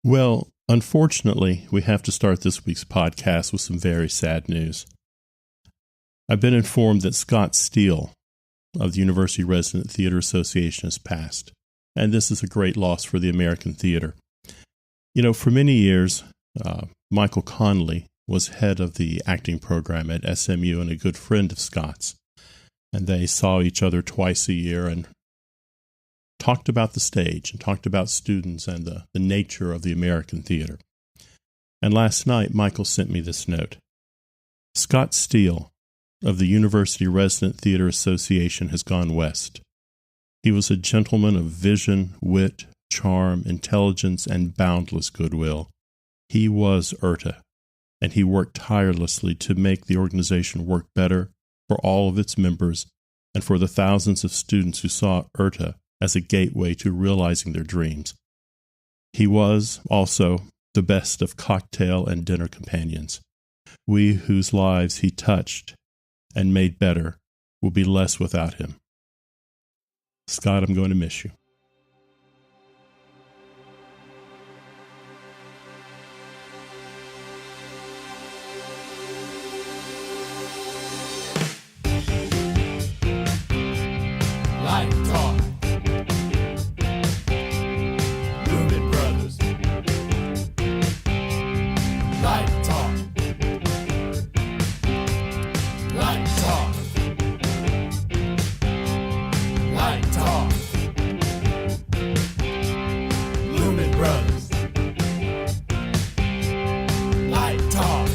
Well, unfortunately, we have to start this week's podcast with some very sad news. I've been informed that Scott Steele of the University Resident Theater Association has passed, and this is a great loss for the American theater. You know, for many years, Michael Connolly was head of the acting program at SMU and a good friend of Scott's, and they saw each other twice a year and talked about the stage and talked about students and the nature of the American theater. And last night, Michael sent me this note. Scott Steele of the University Resident Theater Association has gone west. He was a gentleman of vision, wit, charm, intelligence, and boundless goodwill. He was URTA, and he worked tirelessly to make the organization work better for all of its members and for the thousands of students who saw URTA as a gateway to realizing their dreams. He was, also, the best of cocktail and dinner companions. We whose lives he touched and made better will be less without him. Scott, I'm going to miss you. Light Talk. Lumen Brothers. Light Talk. Light Talk. Light Talk. Lumen Brothers. Light Talk.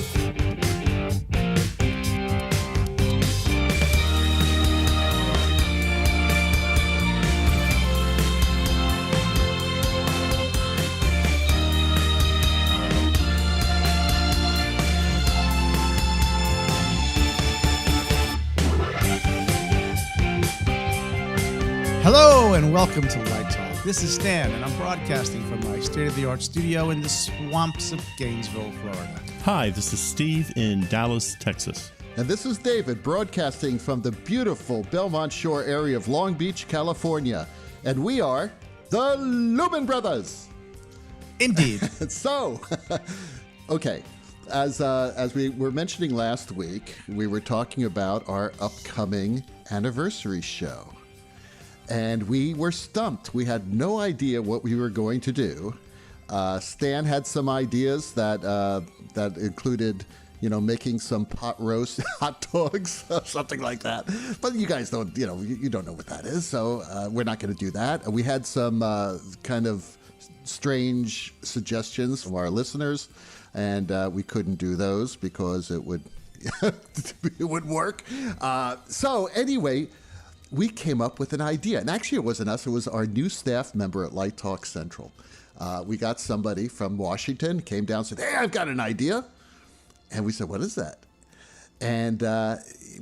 Hello and welcome to Light Talk. This is Stan, and I'm broadcasting from my state-of-the-art studio in the swamps of Gainesville, Florida. Hi, this is Steve in Dallas, Texas. And this is David, broadcasting from the beautiful Belmont Shore area of Long Beach, California. And we are the Lumen Brothers. Indeed. So, okay, as we were mentioning last week, we were talking about our upcoming anniversary show. And we were stumped. We had no idea what we were going to do. Stan had some ideas that included, making some pot roast hot dogs, something like that. But you guys don't, you don't know what that is, so we're not going to do that. We had some kind of strange suggestions from our listeners, and we couldn't do those because it would work. So anyway, we came up with an idea. And actually, it wasn't us. It was our new staff member at Light Talk Central. We got somebody from Washington, came down and said, hey, I've got an idea. And we said, what is that? And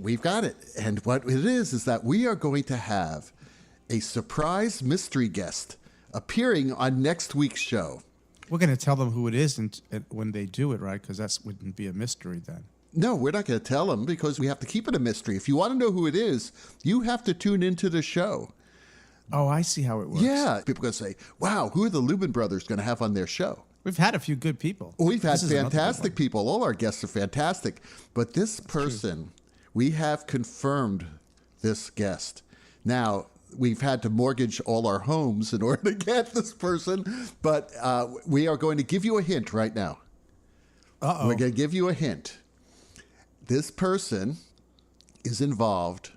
we've got it. And what it is that we are going to have a surprise mystery guest appearing on next week's show. We're going to tell them who it is when they do it, right? Because that wouldn't be a mystery then. No, we're not going to tell them because we have to keep it a mystery. If you want to know who it is, you have to tune into the show. Oh, I see how it works. Yeah. People are going to say, wow, who are the Lumen Brothers going to have on their show? We've had a few good people. We've had fantastic people. All our guests are fantastic. But this person, we have confirmed this guest. Now, we've had to mortgage all our homes in order to get this person, but we are going to give you a hint right now. Uh-oh. We're going to give you a hint. This person is involved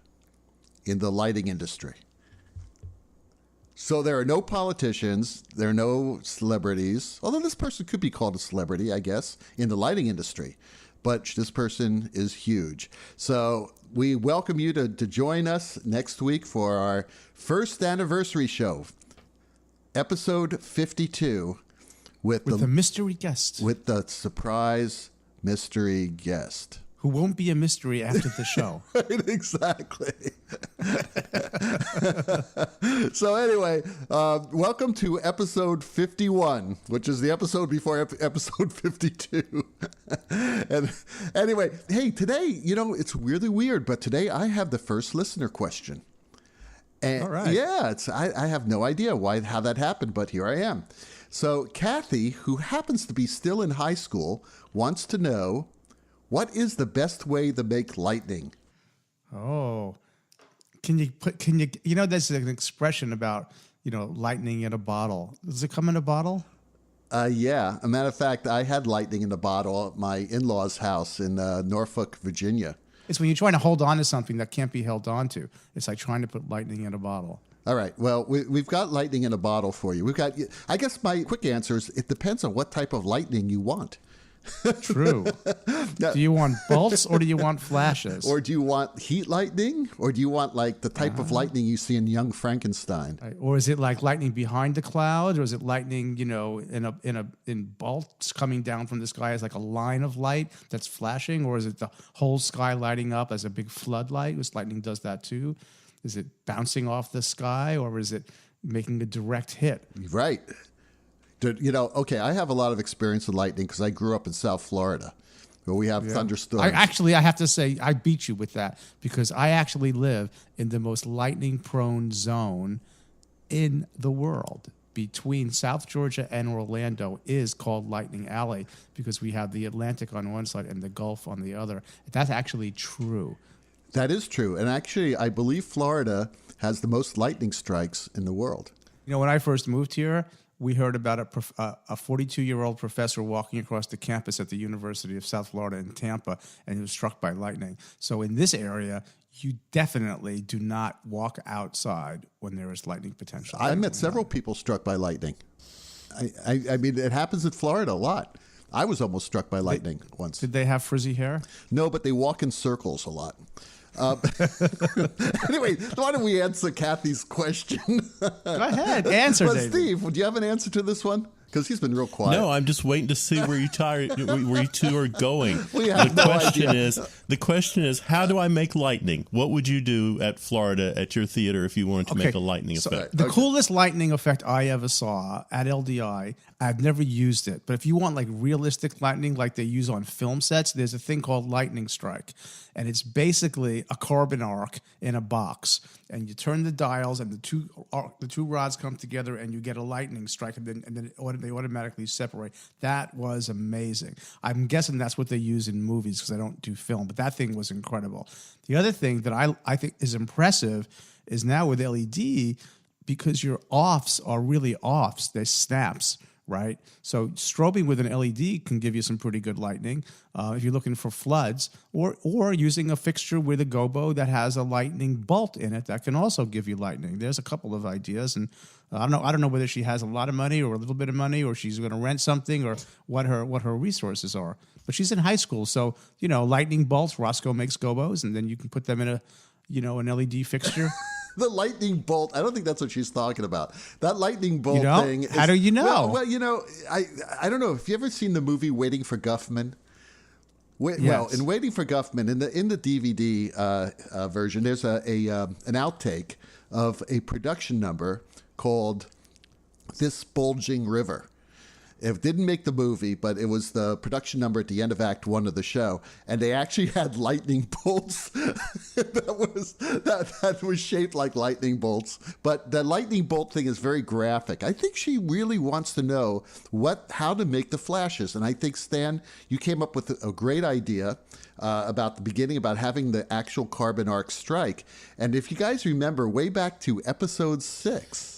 in the lighting industry. So there are no politicians, there are no celebrities, although this person could be called a celebrity, I guess, in the lighting industry. But this person is huge. So we welcome you to join us next week for our first anniversary show, episode 52, with the mystery guest. With the surprise mystery guest. Who won't be a mystery after the show. Right, exactly. So anyway, welcome to episode 51, which is the episode before episode 52. And anyway, hey, today, it's really weird, but today I have the first listener question. And all right. Yeah, I have no idea how that happened, but here I am. So Kathy, who happens to be still in high school, wants to know, what is the best way to make lightning? Oh, there's an expression about, lightning in a bottle. Does it come in a bottle? Yeah. A matter of fact, I had lightning in a bottle at my in-laws' house in Norfolk, Virginia. It's when you're trying to hold on to something that can't be held on to. It's like trying to put lightning in a bottle. All right. Well, we've got lightning in a bottle for you. I guess my quick answer is it depends on what type of lightning you want. True. Do you want bolts or do you want flashes? Or do you want heat lightning? Or do you want like the type of lightning you see in Young Frankenstein? Right. Or is it like lightning behind the cloud? Or is it lightning, in bolts coming down from the sky as like a line of light that's flashing? Or is it the whole sky lighting up as a big floodlight? Because lightning does that too. Is it bouncing off the sky or is it making a direct hit? Right. Okay, I have a lot of experience with lightning because I grew up in South Florida, where we have thunderstorms. I have to say, I beat you with that because I actually live in the most lightning-prone zone in the world. Between South Georgia and Orlando is called Lightning Alley because we have the Atlantic on one side and the Gulf on the other. That's actually true. That is true. And actually, I believe Florida has the most lightning strikes in the world. When I first moved here, we heard about a 42-year-old professor walking across the campus at the University of South Florida in Tampa, and he was struck by lightning. So in this area, you definitely do not walk outside when there is lightning potential. I met several people struck by lightning. I mean, it happens in Florida a lot. I was almost struck by lightning once. Did they have frizzy hair? No, but they walk in circles a lot. Anyway, why don't we answer Kathy's question? Go ahead, answer, David. Steve, would you have an answer to this one? Because he's been real quiet. No, I'm just waiting to see where you two are going. We have no idea. The question is, how do I make lightning? What would you do at Florida at your theater if you wanted to make a lightning effect? The coolest lightning effect I ever saw at LDI, I've never used it, but if you want like realistic lightning like they use on film sets, there's a thing called lightning strike. And it's basically a carbon arc in a box. And you turn the dials and the two rods come together and you get a lightning strike and then they automatically separate. That was amazing. I'm guessing that's what they use in movies because I don't do film, but that thing was incredible. The other thing that I think is impressive is now with LED, because your offs are really offs, they're snaps. Right? So strobing with an LED can give you some pretty good lightning if you're looking for floods, or using a fixture with a gobo that has a lightning bolt in it that can also give you lightning. There's a couple of ideas, and I don't know whether she has a lot of money or a little bit of money, or she's going to rent something, or what her resources are. But she's in high school, so lightning bolts. Roscoe makes gobos, and then you can put them in an LED fixture. The lightning bolt, I don't think that's what she's talking about. That lightning bolt thing. How do you know? Well, I don't know. Have you ever seen the movie Waiting for Guffman? Yes. Well, in Waiting for Guffman, in the DVD version, there's an outtake of a production number called This Bulging River. It didn't make the movie, but it was the production number at the end of Act 1 of the show. And they actually had lightning bolts that was shaped like lightning bolts. But the lightning bolt thing is very graphic. I think she really wants to know how to make the flashes. And I think, Stan, you came up with a great idea about the beginning, about having the actual carbon arc strike. And if you guys remember, way back to episode 6,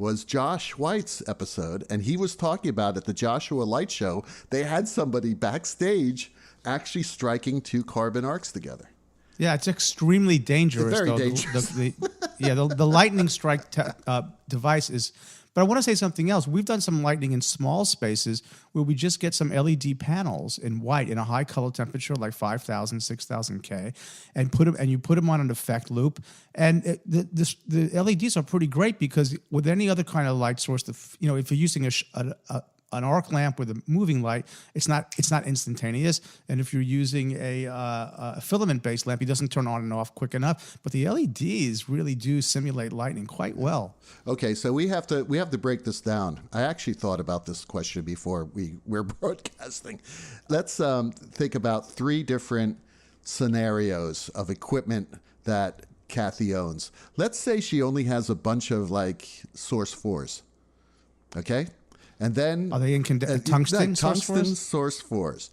was Josh White's episode, and he was talking about at the Joshua Light Show, they had somebody backstage actually striking two carbon arcs together. Yeah, it's extremely dangerous. It's very dangerous. The lightning strike device is... But I want to say something else. We've done some lightning in small spaces where we just get some LED panels in white in a high color temperature, like 5,000, 6,000 K, and you put them on an effect loop. And the LEDs are pretty great because with any other kind of light source, if you're using an arc lamp with a moving light, it's not instantaneous. And if you're using a filament-based lamp, it doesn't turn on and off quick enough. But the LEDs really do simulate lightning quite well. Okay, so we have to break this down. I actually thought about this question before we're broadcasting. Let's think about 3 different scenarios of equipment that Kathy owns. Let's say she only has a bunch of like Source 4s. Okay? And then Are they in tungsten source tungsten source 4s,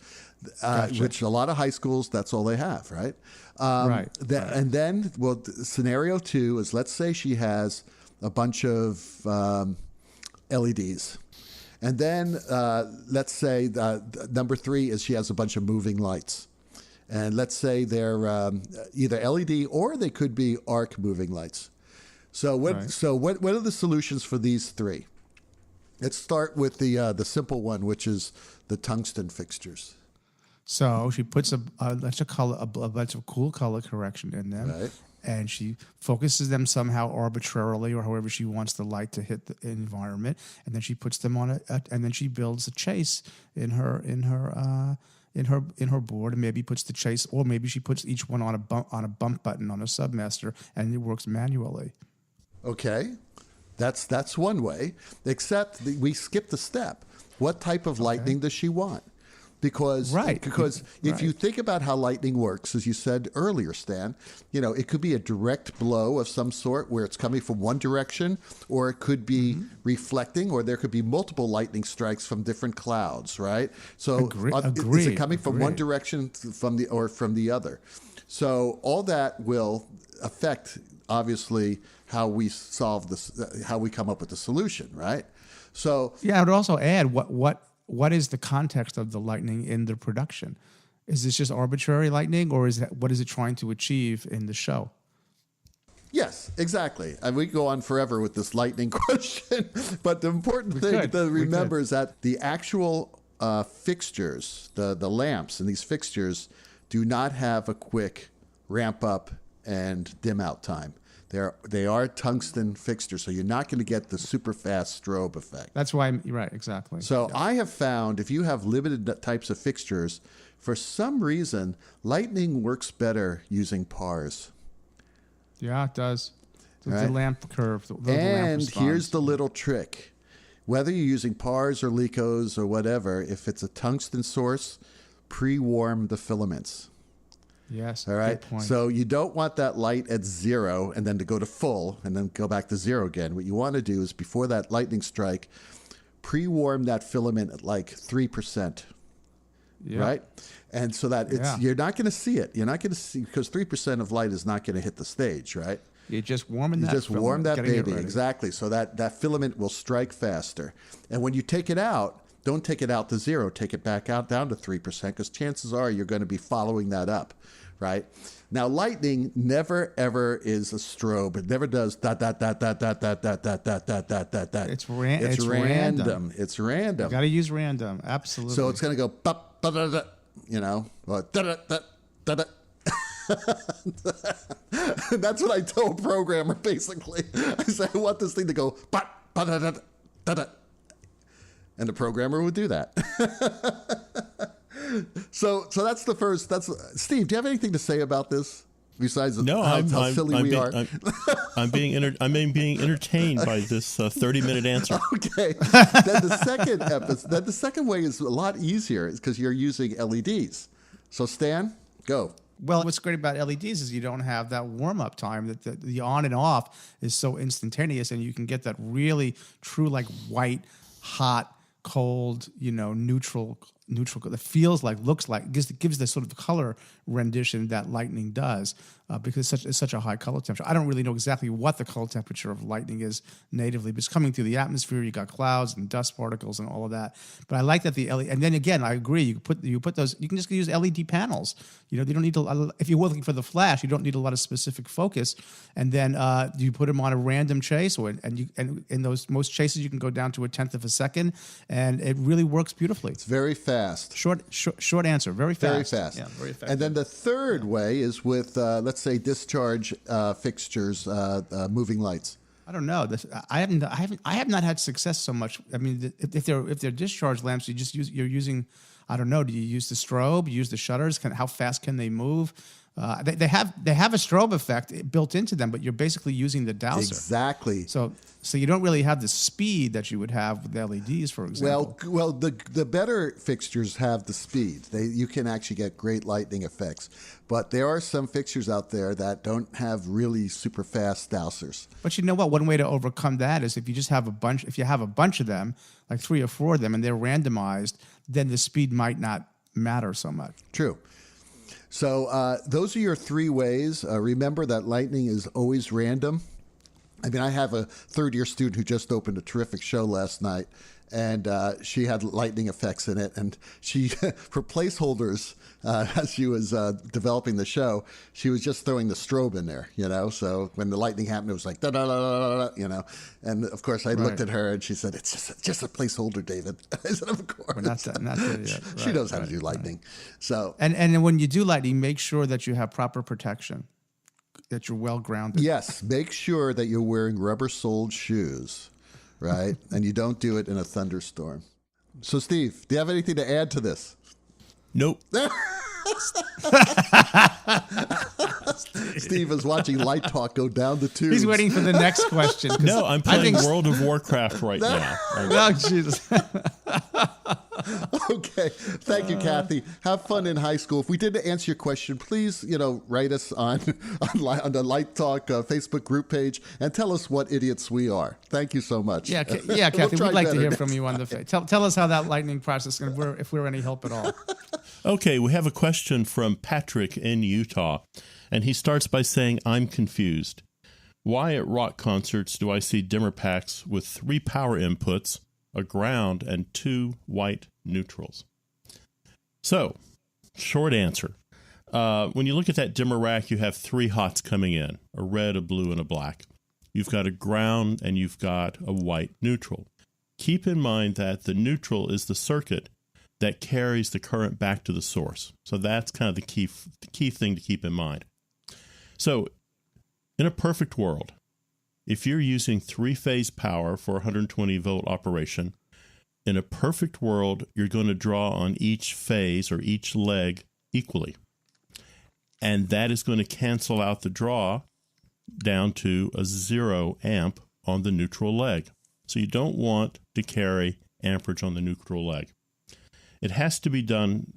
Gotcha. which a lot of high schools, that's all they have, right? Right. And then, well, scenario 2 is, let's say she has a bunch of LEDs. And then let's say number 3 is she has a bunch of moving lights. And let's say they're either LED or they could be arc moving lights. So what are the solutions for these 3? Let's start with the simple one, which is the tungsten fixtures. So she puts a bunch of cool color correction in them, Right. and she focuses them somehow arbitrarily or however she wants the light to hit the environment, and then she puts them on and then she builds a chase in her board, and maybe puts the chase, or maybe she puts each one on a bump button on a submaster, and it works manually. Okay, that's one way. Except we skipped a step. What type of lightning does she want? Because if you think about how lightning works, as you said earlier, Stan, it could be a direct blow of some sort where it's coming from one direction, or it could be reflecting, or there could be multiple lightning strikes from different clouds, right? So is it coming from one direction from the other? So all that will affect, obviously, how we solve this, how we come up with the solution, right? So yeah, I would also add what is the context of the lightning in the production? Is this just arbitrary lightning, or what is it trying to achieve in the show? Yes, exactly. And we go on forever with this lightning question, but the important thing to remember is that the actual fixtures, the lamps in these fixtures, do not have a quick ramp up and dim out time. They are tungsten fixtures, so you're not going to get the super fast strobe effect. That's why, right, exactly. So I have found if you have limited types of fixtures, for some reason, lightning works better using pars. Yeah, it does. Right? The lamp curve. The lamp And response. here's the little trick. Whether you're using pars or licos or whatever, if it's a tungsten source, pre-warm the filaments. Yes. All right. Good point. So you don't want that light at 0 and then to go to full and then go back to 0 again. What you want to do is before that lightning strike, pre-warm that filament at like 3%. Yeah. Right. And so that you're not going to see it. You're not going to see, because 3% of light is not going to hit the stage. Right. You're just warming that. You just warm that baby. Ready. Exactly. So that filament will strike faster. And when you take it out, don't take it out to 0. Take it back out down to 3%, because chances are you're going to be following that up, right? Now, lightning never ever is a strobe. It never does dot dot dot dot dot dot dot dot dot dot dot dot dot. It's random. It's random. Got to use random. Absolutely. So it's going to go pop, da da da, da da da da da. That's what I told a programmer, basically. I said, I want this thing to go pop, da da da da da. And the programmer would do that. So that's the first. Steve. Do you have anything to say about this besides how silly we are? I'm being entertained by this 30-minute answer. Okay. Then the second way is a lot easier because you're using LEDs. So Stan, go. Well, what's great about LEDs is you don't have that warm-up time. That the on and off is so instantaneous, and you can get that really true, like white, hot, cold, neutral that feels like, looks like, gives the sort of color rendition that lightning does, because it's such a high color temperature. I don't really know exactly what the color temperature of lightning is natively, but it's coming through the atmosphere. You got clouds and dust particles and all of that. But I like that the LED, and then again, I agree. You put those. You can just use LED panels. You don't need if you're looking for the flash, you don't need a lot of specific focus. And then you put them on a random chase, and in those most chases you can go down to 1/10 of a second, and it really works beautifully. It's very fast. Short answer. Very fast. Very fast. Yeah, very fast. And then the third way is with, let's say, discharge fixtures, moving lights. I don't know. I have not had success so much. I mean, if they're discharge lamps, you're using. I don't know. Do you use the strobe? You use the shutters? How fast can they move? They have a strobe effect built into them, but you're basically using the dowser. Exactly. So you don't really have the speed that you would have with LEDs, for example. Well, the better fixtures have the speed. You can actually get great lightning effects, but there are some fixtures out there that don't have really super fast dowsers. But you know what? One way to overcome that is if you just have a bunch. If you have a bunch of them, like 3 or 4 of them, and they're randomized, then the speed might not matter so much. True. So those are your 3 ways. Remember that lightning is always random. I mean, I have a third-year student who just opened a terrific show last night, and she had lightning effects in it. And she, for placeholders, as she was developing the show, she was just throwing the strobe in there, So when the lightning happened, it was like, da-da-da-da-da, And, of course, I looked at her, and she said, it's just a placeholder, David. I said, of course. We're not there yet. She knows how to do lightning. So, and when you do lightning, make sure that you have proper protection, that you're well grounded. Yes, make sure that you're wearing rubber-soled shoes, right? And you don't do it in a thunderstorm. So, Steve, do you have anything to add to this? Nope. Steve is watching Light Talk go down the tubes. He's waiting for the next question. No, I'm playing World of Warcraft right now. Oh, Jesus. Okay. Thank you, Kathy. Have fun in high school. If we didn't answer your question, please, write us on the Light Talk Facebook group page and tell us what idiots we are. Thank you so much. Yeah, Kathy, we'd like to hear from you on the tell us how that lightning process, if we're any help at all. Okay, we have a question from Patrick in Utah, and he starts by saying, I'm confused. Why at rock concerts do I see dimmer packs with 3 power inputs, a ground, and 2 white neutrals? So, short answer. When you look at that dimmer rack, you have 3 hots coming in, a red, a blue, and a black. You've got a ground, and you've got a white neutral. Keep in mind that the neutral is the circuit that carries the current back to the source. So that's kind of the key thing to keep in mind. So in a perfect world, if you're using 3-phase power for 120-volt operation, in a perfect world, you're going to draw on each phase or each leg equally. And that is going to cancel out the draw down to a 0 amp on the neutral leg. So you don't want to carry amperage on the neutral leg. It has to be done,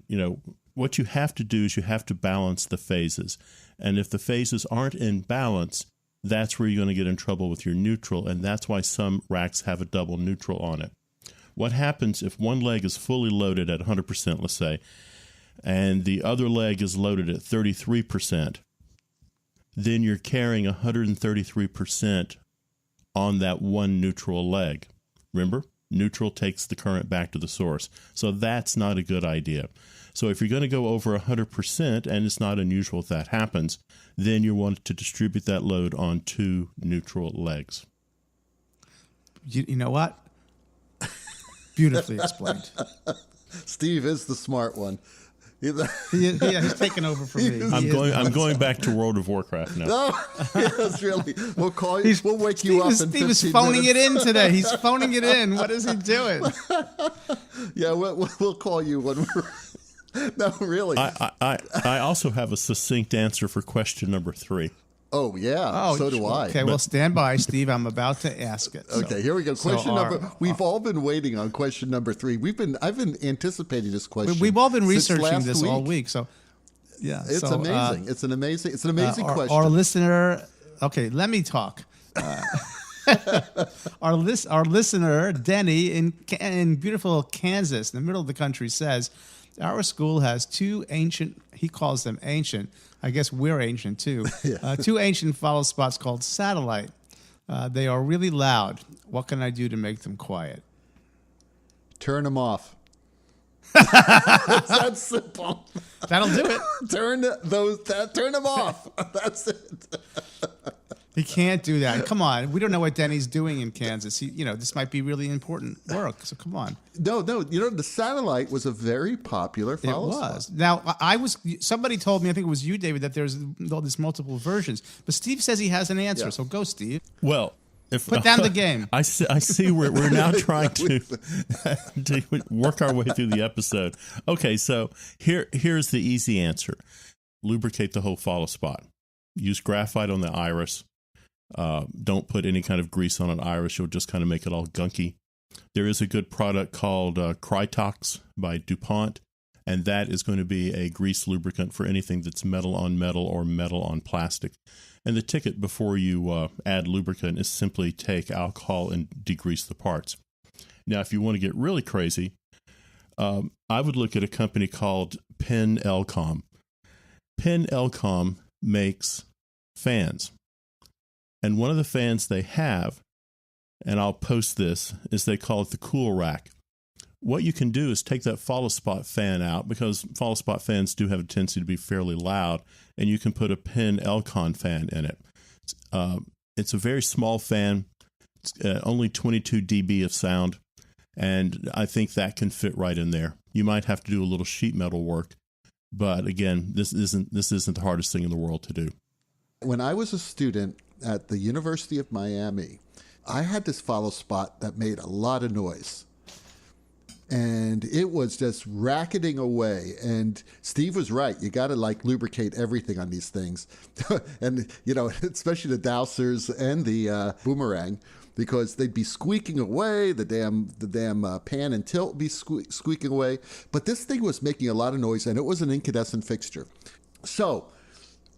what you have to do is you have to balance the phases. And if the phases aren't in balance, that's where you're going to get in trouble with your neutral, and that's why some racks have a double neutral on it. What happens if one leg is fully loaded at 100%, let's say, and the other leg is loaded at 33%, then you're carrying 133% on that one neutral leg. Remember? Neutral takes the current back to the source. So that's not a good idea. So if you're going to go over 100%, and it's not unusual if that happens, then you want to distribute that load on 2 neutral legs. You know what? Beautifully explained. Steve is the smart one. He's taking over for me. I'm going back to World of Warcraft now. No, yes, really. We'll call you. We'll wake you up in 15 minutes. Steve is phoning it in today. He's phoning it in. What is he doing? Yeah, we'll call you when we're. No, really. I also have a succinct answer for question number 3. Oh, yeah. So do I. Okay, well, stand by, Steve. I'm about to ask it. Okay, here we go. We've all been waiting on question number 3. I've been anticipating this question. We've all been researching this all week. So, yeah. It's amazing. It's an amazing question. Our listener, okay, let me talk. Our listener, Denny, in beautiful Kansas, in the middle of the country, says, our school has 2 ancient, he calls them ancient, I guess we're ancient too, 2 ancient follow spots called satellite. They are really loud. What can I do to make them quiet? Turn them off. It's that simple. That'll do it. Turn them off. That's it. He can't do that. Come on. We don't know what Denny's doing in Kansas. This might be really important work. So come on. No. The satellite was a very popular follow spot. Now, somebody told me, I think it was you, David, that there's multiple versions. But Steve says he has an answer. Yeah. So go, Steve. Well, put down the game. I see we're now trying to work our way through the episode. Okay, so here's the easy answer. lubricate the whole follow spot. Use graphite on the iris. Don't put any kind of grease on an iris. You'll just kind of make it all gunky. There is a good product called Krytox by DuPont, and that is going to be a grease lubricant for anything that's metal on metal or metal on plastic. And the ticket before you add lubricant is simply take alcohol and degrease the parts. Now, if you want to get really crazy, I would look at a company called Penn-Elcom. Penn-Elcom makes fans. And one of the fans they have, and I'll post this, is they call it the cool rack. What you can do is take that follow spot fan out, because follow spot fans do have a tendency to be fairly loud, and you can put a Penn-Elcom fan in it. It's a very small fan. It's only 22 dB of sound, and I think that can fit right in there. You might have to do a little sheet metal work, but again, this isn't the hardest thing in the world to do. When I was a student at the University of Miami, I had this follow spot that made a lot of noise. And it was just racketing away. And Steve was right. You got to lubricate everything on these things. And, especially the dowsers and the boomerang, because they'd be squeaking away. The damn pan and tilt would be squeaking away. But this thing was making a lot of noise, and it was an incandescent fixture. So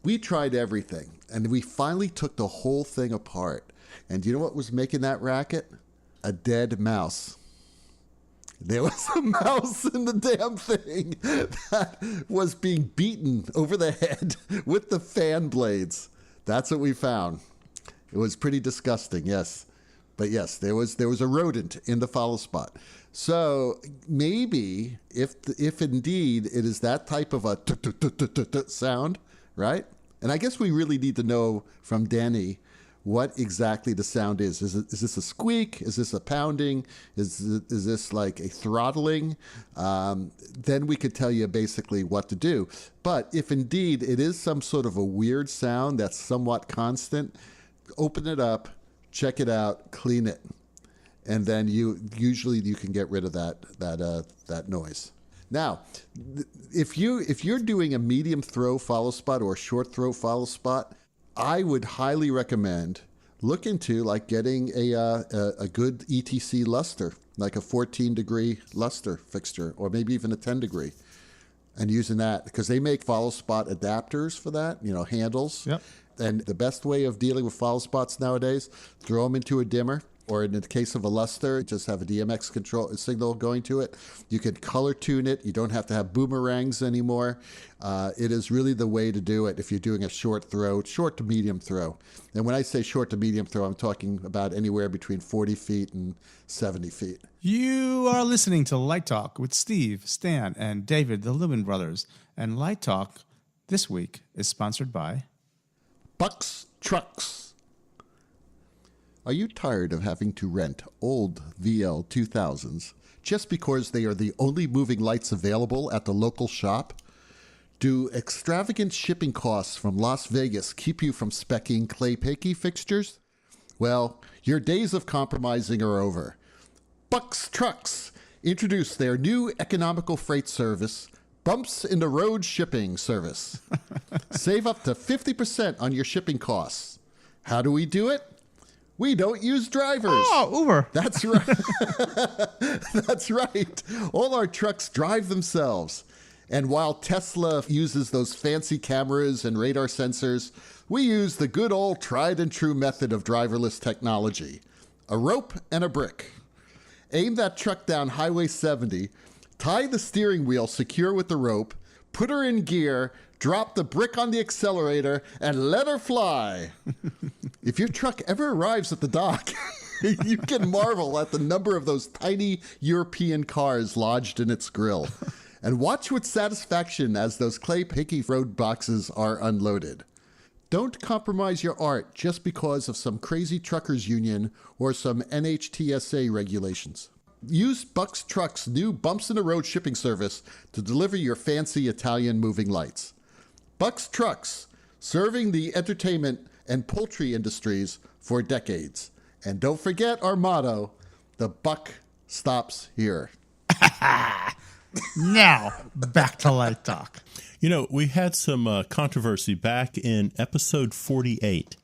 we tried everything, and we finally took the whole thing apart. And do you know what was making that racket? A dead mouse. There was a mouse in the damn thing that was being beaten over the head with the fan blades. That's what we found. It was pretty disgusting, yes. But yes, there was a rodent in the follow spot. So maybe if indeed it is that type of a sound, right? And I guess we really need to know from Danny what exactly the sound is. Is this a squeak? Is this a pounding? Is this like a throttling? Then we could tell you basically what to do. But if indeed it is some sort of a weird sound that's somewhat constant, open it up, check it out, clean it, and then you can get rid of that noise. Now, if you're doing a medium throw follow spot or a short throw follow spot, I would highly recommend look into getting a good ETC luster, like a 14-degree luster fixture, or maybe even a 10-degree, and using that, because they make follow spot adapters for that, handles. Yep. And the best way of dealing with follow spots nowadays, throw them into a dimmer, or in the case of a luster, just have a DMX control signal going to it. You can color tune it. You don't have to have boomerangs anymore. It is really the way to do it if you're doing a short to medium throw. And when I say short to medium throw, I'm talking about anywhere between 40 feet and 70 feet. You are listening to Light Talk with Steve, Stan, and David, the Lumen Brothers. And Light Talk this week is sponsored by Bucks Trucks. Are you tired of having to rent old VL 2000s just because they are the only moving lights available at the local shop? Do extravagant shipping costs from Las Vegas keep you from speccing clay picky fixtures? Well, your days of compromising are over. Bucks Trucks introduced their new economical freight service, Bumps in the Road Shipping Service. Save up to 50% on your shipping costs. How do we do it? We don't use drivers. Oh, Uber. That's right. That's right. All our trucks drive themselves. And while Tesla uses those fancy cameras and radar sensors, we use the good old tried and true method of driverless technology. A rope and a brick. Aim that truck down Highway 70, tie the steering wheel secure with the rope, put her in gear, drop the brick on the accelerator, and let her fly. If your truck ever arrives at the dock, you can marvel at the number of those tiny European cars lodged in its grill. And watch with satisfaction as those clay picky road boxes are unloaded. Don't compromise your art just because of some crazy truckers union or some NHTSA regulations. Use Bucks Trucks' new Bumps in the Road shipping service to deliver your fancy Italian moving lights. Bucks Trucks, serving the entertainment and poultry industries for decades. And don't forget our motto, the buck stops here. Now, back to Light Talk. We had some controversy back in episode 48.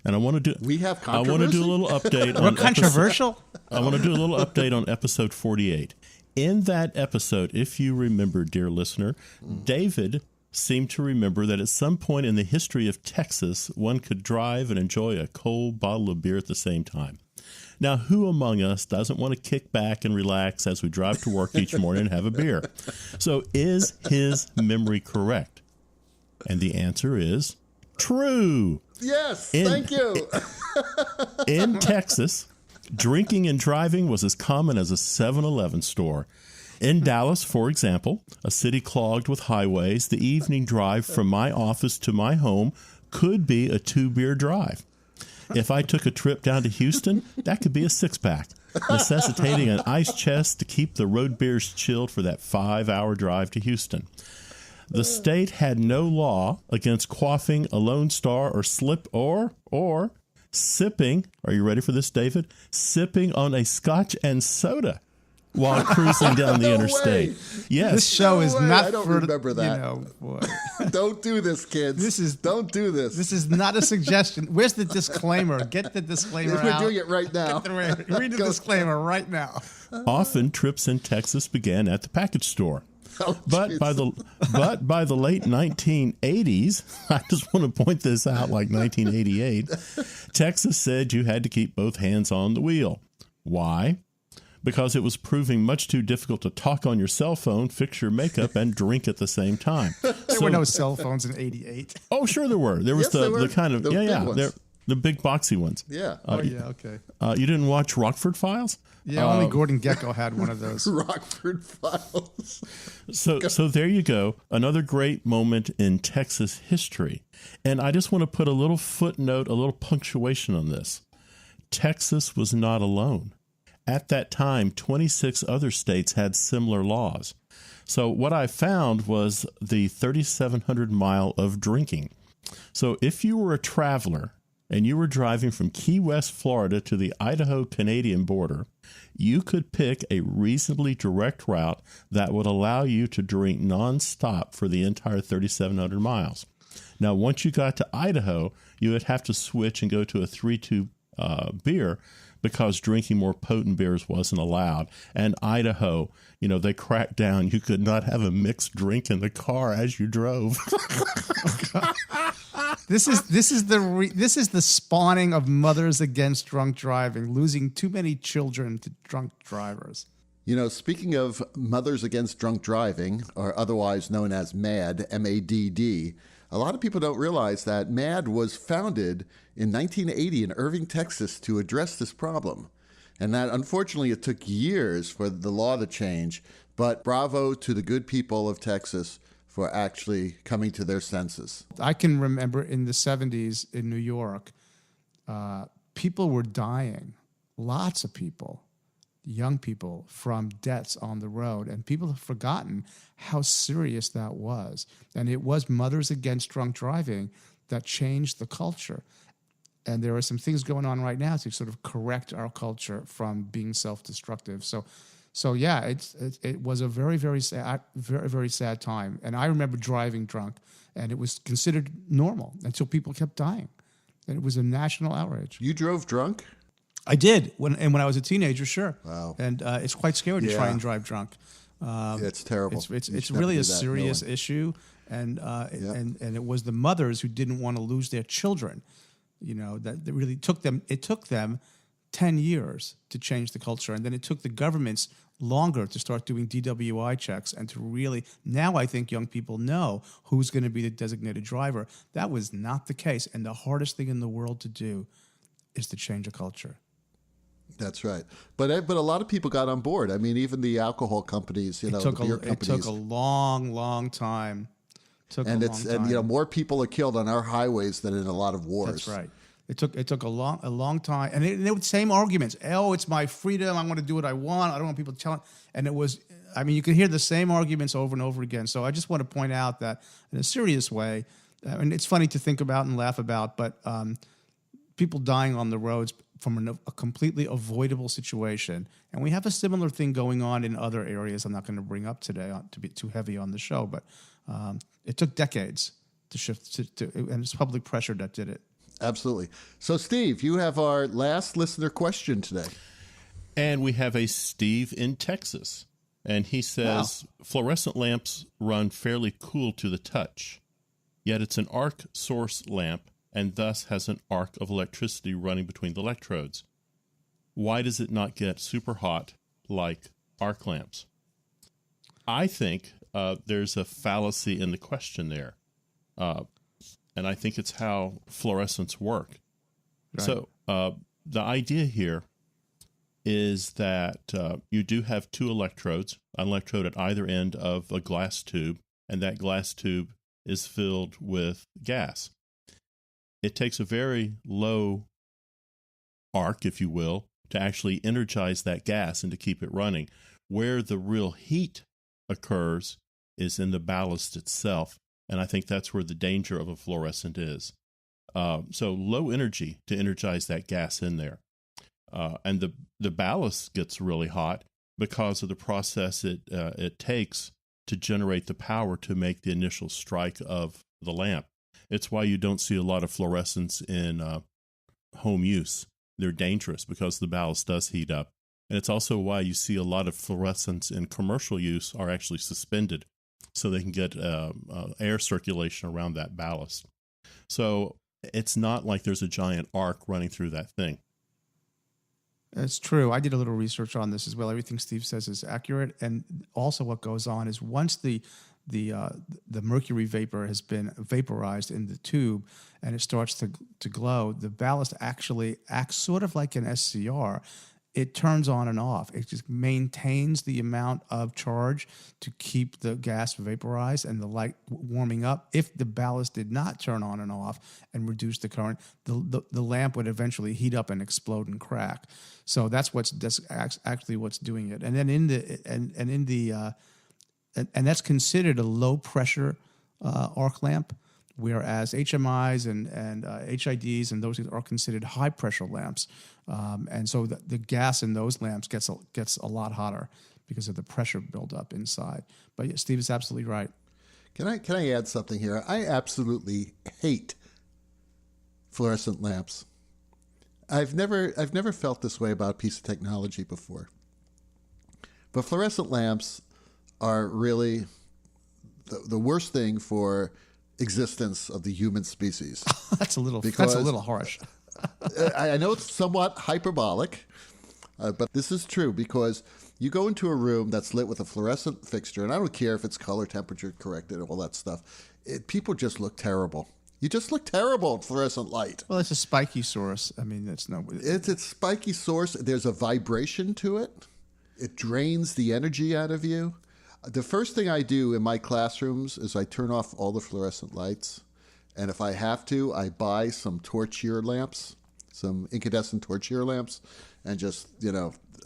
And I want to do. We have I want to do a little update on. We're controversial. I want to do a little update on episode 48. In that episode, if you remember, dear listener, David seemed to remember that at some point in the history of Texas, one could drive and enjoy a cold bottle of beer at the same time. Now, who among us doesn't want to kick back and relax as we drive to work each morning and have a beer? So is his memory correct? And the answer is true. Yes, thank you. In Texas, drinking and driving was as common as a 7-Eleven store. In Dallas, for example, a city clogged with highways, the evening drive from my office to my home could be a 2-beer drive. If I took a trip down to Houston, that could be a 6-pack, necessitating an ice chest to keep the road beers chilled for that 5-hour drive to Houston. The state had no law against quaffing a Lone Star or or sipping, are you ready for this, David? Sipping on a scotch and soda while cruising down the interstate. Way. Yes. This show is not I don't for, remember that. Boy. Don't do this, kids. Don't do this. This is not a suggestion. Where's the disclaimer? Get the disclaimer We're out. doing it right now. Read the disclaimer right now. Often trips in Texas began at the package store. Oh, But by the late 1980s, I just want to point this out, like 1988, Texas said you had to keep both hands on the wheel. Why? Because it was proving much too difficult to talk on your cell phone, fix your makeup, and drink at the same time. There were no cell phones in '88. Oh, sure there were. There was the kind of, the big boxy ones. Yeah. Okay. You didn't watch Rockford Files? Yeah, only Gordon Gekko had one of those. Rockford Files. So there you go. Another great moment in Texas history. And I just want to put a little footnote, a little punctuation on this. Texas was not alone. At that time, 26 other states had similar laws. So what I found was the 3,700 mile of drinking. So if you were a traveler and you were driving from Key West, Florida to the Idaho-Canadian border, you could pick a reasonably direct route that would allow you to drink nonstop for the entire 3,700 miles. Now, once you got to Idaho, you would have to switch and go to a 3-2 beer because drinking more potent beers wasn't allowed. And Idaho, they cracked down. You could not have a mixed drink in the car as you drove. This is the spawning of mothers against drunk driving, losing too many children to drunk drivers. Speaking of mothers against drunk driving, or otherwise known as MADD, M-A-D-D, a lot of people don't realize that MADD was founded in 1980 in Irving, Texas, to address this problem. And that, unfortunately, it took years for the law to change. But bravo to the good people of Texas for actually coming to their senses. I can remember in the 70s in New York, people were dying, lots of people, young people, from deaths on the road. And people have forgotten how serious that was. And it was Mothers Against Drunk Driving that changed the culture. And there are some things going on right now to sort of correct our culture from being self-destructive. So yeah, it was a very, very sad time. And I remember driving drunk, and it was considered normal until people kept dying. And it was a national outrage. You drove drunk? I did. When I was a teenager, sure. Wow. And it's quite scary to try and drive drunk. It's terrible. It's really a serious issue. And it was the mothers who didn't want to lose their children. That really took them. It took them 10 years to change the culture, and then it took the governments longer to start doing DWI checks and to really. Now I think young people know who's going to be the designated driver. That was not the case, and the hardest thing in the world to do is to change a culture. That's right, but a lot of people got on board. I mean, even the alcohol companies, the beer companies. It took a long time. More people are killed on our highways than in a lot of wars. That's right. It took a long time, and they were the same arguments. Oh, it's my freedom. I want to do what I want. I don't want people telling. And it was. I mean, you could hear the same arguments over and over again. So I just want to point out that in a serious way, and it's funny to think about and laugh about, but people dying on the roads a completely avoidable situation. And we have a similar thing going on in other areas I'm not going to bring up today to be too heavy on the show, but it took decades to shift and it's public pressure that did it. Absolutely. So, Steve, you have our last listener question today. And we have a Steve in Texas. And he says, fluorescent lamps run fairly cool to the touch, yet it's an arc source lamp and thus has an arc of electricity running between the electrodes. Why does it not get super hot like arc lamps? I think there's a fallacy in the question there. And I think it's how fluorescents work. Right. So the idea here is that you do have two electrodes, an electrode at either end of a glass tube, and that glass tube is filled with gas. It takes a very low arc, if you will, to actually energize that gas and to keep it running. Where the real heat occurs is in the ballast itself, and I think that's where the danger of a fluorescent is. So low energy to energize that gas in there. And the ballast gets really hot because of the process it takes to generate the power to make the initial strike of the lamp. It's why you don't see a lot of fluorescents in home use. They're dangerous because the ballast does heat up. And it's also why you see a lot of fluorescents in commercial use are actually suspended so they can get air circulation around that ballast. So it's not like there's a giant arc running through that thing. It's true. I did a little research on this as well. Everything Steve says is accurate. And also what goes on is once the mercury vapor has been vaporized in the tube and it starts to glow, the ballast actually acts sort of like an SCR. It turns on and off. It just maintains the amount of charge to keep the gas vaporized and the light warming up. If the ballast did not turn on and off and reduce the current, the lamp would eventually heat up and explode and crack. So that's actually what's doing it. And then and that's considered a low pressure arc lamp, whereas HMIs and HIDs and those are considered high pressure lamps. And so the gas in those lamps gets a lot hotter because of the pressure buildup inside. But yeah, Steve is absolutely right. Can I add something here? I absolutely hate fluorescent lamps. I've never felt this way about a piece of technology before. But fluorescent lamps are really the worst thing for existence of the human species. That's a little harsh. I know it's somewhat hyperbolic, but this is true because you go into a room that's lit with a fluorescent fixture, and I don't care if it's color temperature corrected and all that stuff. People just look terrible. You just look terrible in fluorescent light. Well, it's a spiky source. I mean, It's a spiky source. There's a vibration to it. It drains the energy out of you. The first thing I do in my classrooms is I turn off all the fluorescent lights. And if I have to, I buy some torch-year lamps, some incandescent torch-year lamps, and just,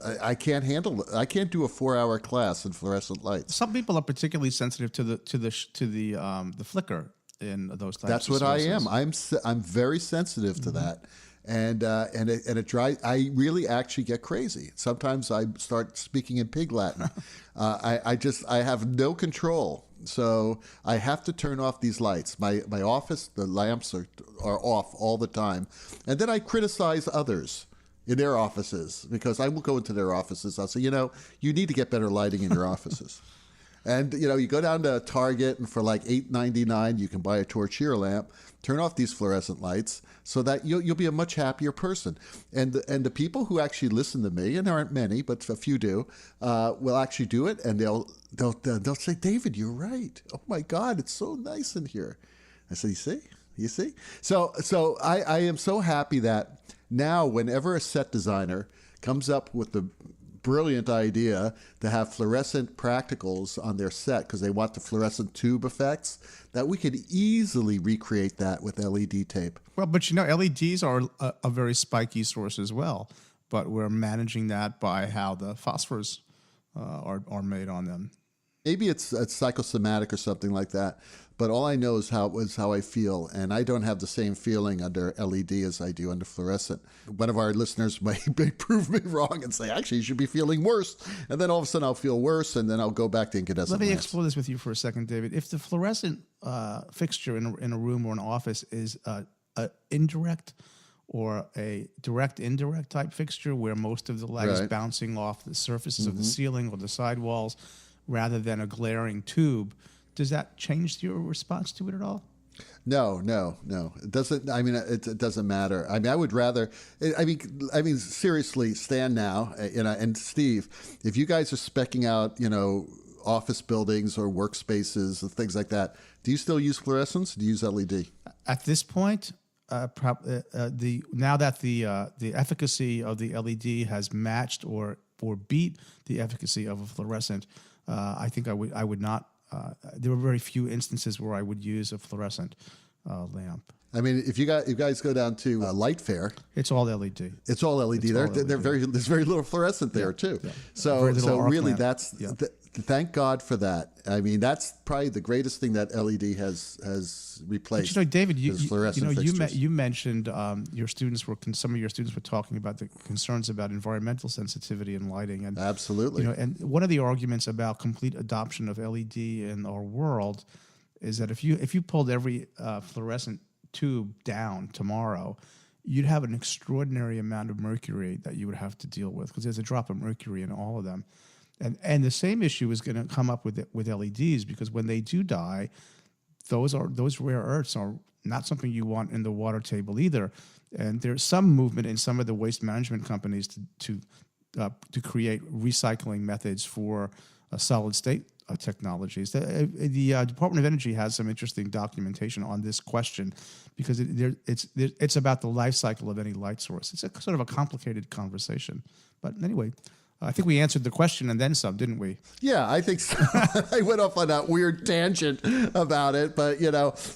I can't handle it. I can't do a 4-hour class in fluorescent lights. Some people are particularly sensitive to the flicker in those types. That's of what sources. I am. I'm very sensitive to that. And it drives. I really actually get crazy. Sometimes I start speaking in pig Latin. I have no control. So I have to turn off these lights. My office, the lamps are off all the time. And then I criticize others in their offices because I will go into their offices. I'll say, you need to get better lighting in your offices. And, you go down to Target and for like $8.99, you can buy a torch-year lamp, turn off these fluorescent lights so that you'll be a much happier person. And the people who actually listen to me, and there aren't many, but a few do, will actually do it. And they'll say, David, you're right. Oh, my God, it's so nice in here. I say, you see? So I am so happy that now whenever a set designer comes up with the brilliant idea to have fluorescent practicals on their set because they want the fluorescent tube effects, that we could easily recreate that with LED tape. Well, but LEDs are a very spiky source as well, but we're managing that by how the phosphors are made on them. Maybe it's psychosomatic or something like that. But all I know is how I feel, and I don't have the same feeling under LED as I do under fluorescent. One of our listeners may prove me wrong and say, actually, you should be feeling worse. And then all of a sudden I'll feel worse, and then I'll go back to incandescent Let me lamps. explore this with you for a second, David. If the fluorescent fixture in a room or an office is an indirect or a direct-indirect type fixture where most of the light is bouncing off the surfaces of the ceiling or the sidewalls rather than a glaring tube, does that change your response to it at all? No. It doesn't. I mean, it doesn't matter. I mean, I would rather. I mean, seriously, Stan now, and Steve, if you guys are specking out, office buildings or workspaces and things like that, do you still use fluorescents? Do you use LED? At this point, now that the efficacy of the LED has matched or beat the efficacy of a fluorescent, I think I would not. There were very few instances where I would use a fluorescent lamp. I mean, if you guys go down to Light Fair, it's all LED. It's all LED. There's very little fluorescent there too. Yeah. So really, thank God for that. I mean, that's probably the greatest thing that LED has replaced. But David, fixtures. you mentioned some of your students were talking about the concerns about environmental sensitivity in lighting, and absolutely. And one of the arguments about complete adoption of LED in our world is that if you pulled every fluorescent tube down tomorrow, you'd have an extraordinary amount of mercury that you would have to deal with, because there's a drop of mercury in all of them. And the same issue is going to come up with LEDs, because when they do die, those rare earths are not something you want in the water table either. And there's some movement in some of the waste management companies to create recycling methods for solid state technologies. The Department of Energy has some interesting documentation on this question, because it's about the life cycle of any light source. It's a sort of a complicated conversation. But anyway, I think we answered the question and then some, didn't we? Yeah, I think so. I went off on that weird tangent about it, but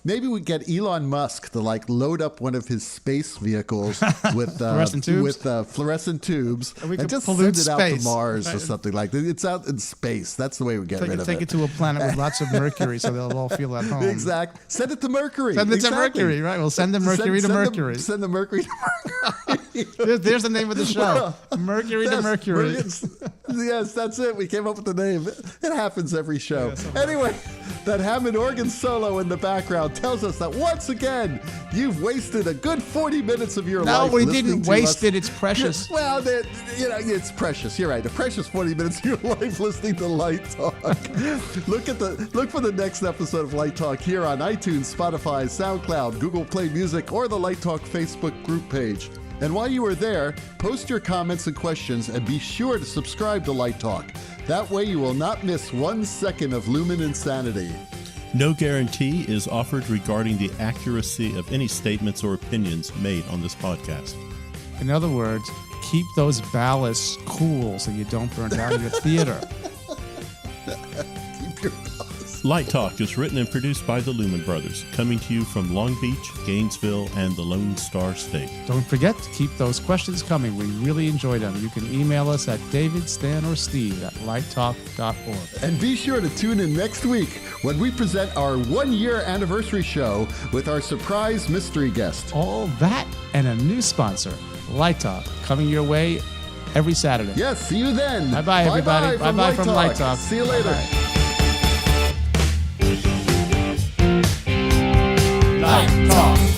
maybe we get Elon Musk to load up one of his space vehicles with fluorescent tubes and just send it out to Mars or something like that. It's out in space. That's the way we get rid of it. Take it to a planet with lots of mercury, so they'll all feel at home. Exactly. Send it to Mercury. Send it to Mercury, right? We'll send the Mercury to Mercury. Send the Mercury to Mercury. There's the name of the show. Mercury to Mercury. Yes, that's it. We came up with the name. It happens every show. Anyway, that Hammond organ solo in the background tells us that once again, you've wasted a good 40 minutes of your life. No, we didn't waste it. It's precious. Well, it's precious. You're right. A precious 40 minutes of your life listening to Light Talk. Look for the next episode of Light Talk here on iTunes, Spotify, SoundCloud, Google Play Music, or the Light Talk Facebook group page. And while you are there, post your comments and questions, and be sure to subscribe to Light Talk. That way you will not miss 1 second of Lumen insanity. No guarantee is offered regarding the accuracy of any statements or opinions made on this podcast. In other words, keep those ballasts cool so you don't burn down your theater. Keep your ballasts. Light Talk is written and produced by the Lumen Brothers, coming to you from Long Beach, Gainesville, and the Lone Star State. Don't forget to keep those questions coming. We really enjoy them. You can email us at David, Stan, or Steve at lighttalk.org. And be sure to tune in next week when we present our 1-year anniversary show with our surprise mystery guest. All that and a new sponsor, Light Talk, coming your way every Saturday. Yes, see you then. Bye-bye, everybody. Bye-bye from Light Talk. See you later. Bye-bye. Light Talk.